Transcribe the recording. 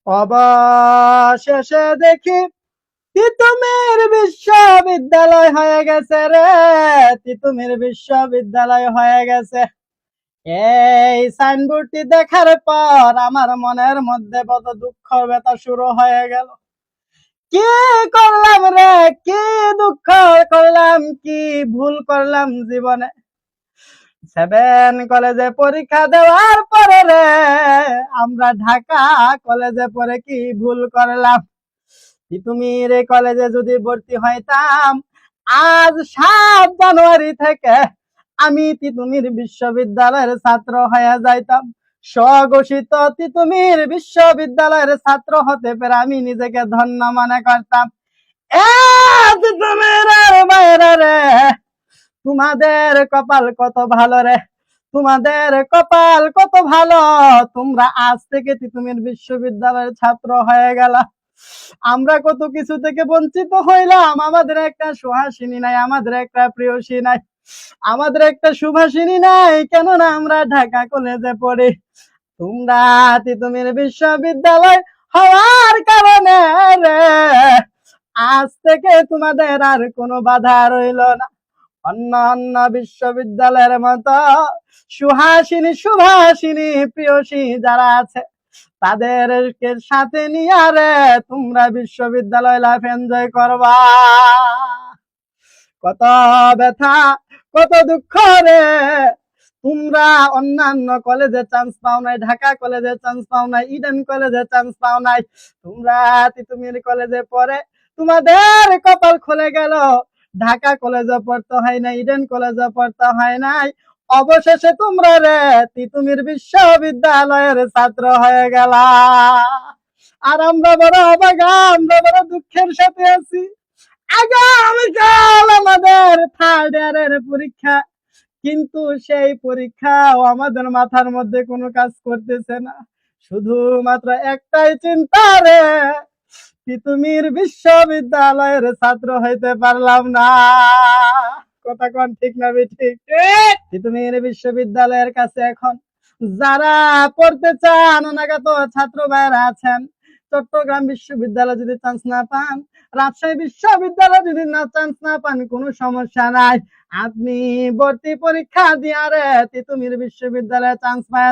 অবশেষে দেখি তিতুমির বিশ্ববিদ্যালয় হয়ে গেছে রে, তিতুমির বিশ্ববিদ্যালয় হয়ে গেছে। এই সাইনবোর্ডটি দেখার পর আমার মনের মধ্যে কত দুঃখ ব্যথা শুরু হয়ে গেল। কি করলাম রে, কি দুঃখ করলাম, কি ভুল করলাম জীবনে। 7 কলেজে পরীক্ষা দেওয়ার পরে রে আমরা ঢাকা কলেজে পড়ে কি ভুল করলাম। তিতুমির কলেজে যদি ভর্তি হইতাম, আজ 7 জানুয়ারি থেকে আমি তিতুমির বিশ্ববিদ্যালয়ের ছাত্র হয়ে যাইতাম। স্বঘোষিত তিতুমির বিশ্ববিদ্যালয়ের ছাত্র হতে পেরে আমি নিজেকে ধন্য মনে করতাম। তিতুমির বাইরে রে, তোমাদের কপাল কত ভালো রে, তোমাদের কপাল কত ভালো, তোমরা আজ থেকে তিতুমির বিশ্ববিদ্যালয়ের ছাত্র হয়ে গেলা। আমরা কত কিছু থেকে বঞ্চিত হইলাম। আমাদের একটা সুহাসিনী নাই, আমাদের একটা প্রিয়সী নাই, আমাদের একটা সুভাষিনী নাই, কেননা আমরা ঢাকা কলেজে পড়ি। তোমরা তিতুমির বিশ্ববিদ্যালয় হওয়ার কারণে রে আজ থেকে তোমাদের আর কোনো বাধা রইল না। অন্যান্য বিশ্ববিদ্যালয়ের মতো সুহাসিনী সুভাষিনী প্রিয়সী যারা আছে তাদেরকে সাথে নিয়ে রে তোমরা বিশ্ববিদ্যালয় লাইফ এনজয় করবা। কত ব্যথা, কত দুঃখ রে, তোমরা অন্যান্য কলেজে চান্স পাও নাই, ঢাকা কলেজে চান্স পাও নাই, ইডেন কলেজে চান্স পাও নাই, তোমরা তিতুমির কলেজে পড়ে তোমাদের কপাল খুলে গেল। ঢাকা কলেজে পড়তে হয় না, ইডেন কলেজে পড়তে হয় নাই, অবশেষে তোমরা রে তিতুমির বিশ্ববিদ্যালয়ের ছাত্র হয়ে গেলা। আর আমরা বড় অবাগা, আমরা বড় দুঃখের সাথে আছি। আগামীকাল আমাদের 3rd ইয়ারের পরীক্ষা, কিন্তু সেই পরীক্ষাও আমাদের মাথার মধ্যে কোনো কাজ করতেছে না। শুধুমাত্র একটাই চিন্তা রে, তিতুমির বিশ্ববিদ্যালয়ের ছাত্র হইতে পারলাম না। কথা কোন ঠিক না ঠিক? তিতুমির বিশ্ববিদ্যালয়ের কাছে এখন যারা পড়তে চান অনাগত ছাত্র ভাইরা আছেন, চট্টগ্রাম বিশ্ববিদ্যালয় যদি চান্স না পান, রাজশাহী বিশ্ববিদ্যালয় যদি না চান্স না পান, কোনো সমস্যা নাই, আপনি ভর্তি পরীক্ষা দিয়ে রে তিতুমির বিশ্ববিদ্যালয়ে চান্স পায়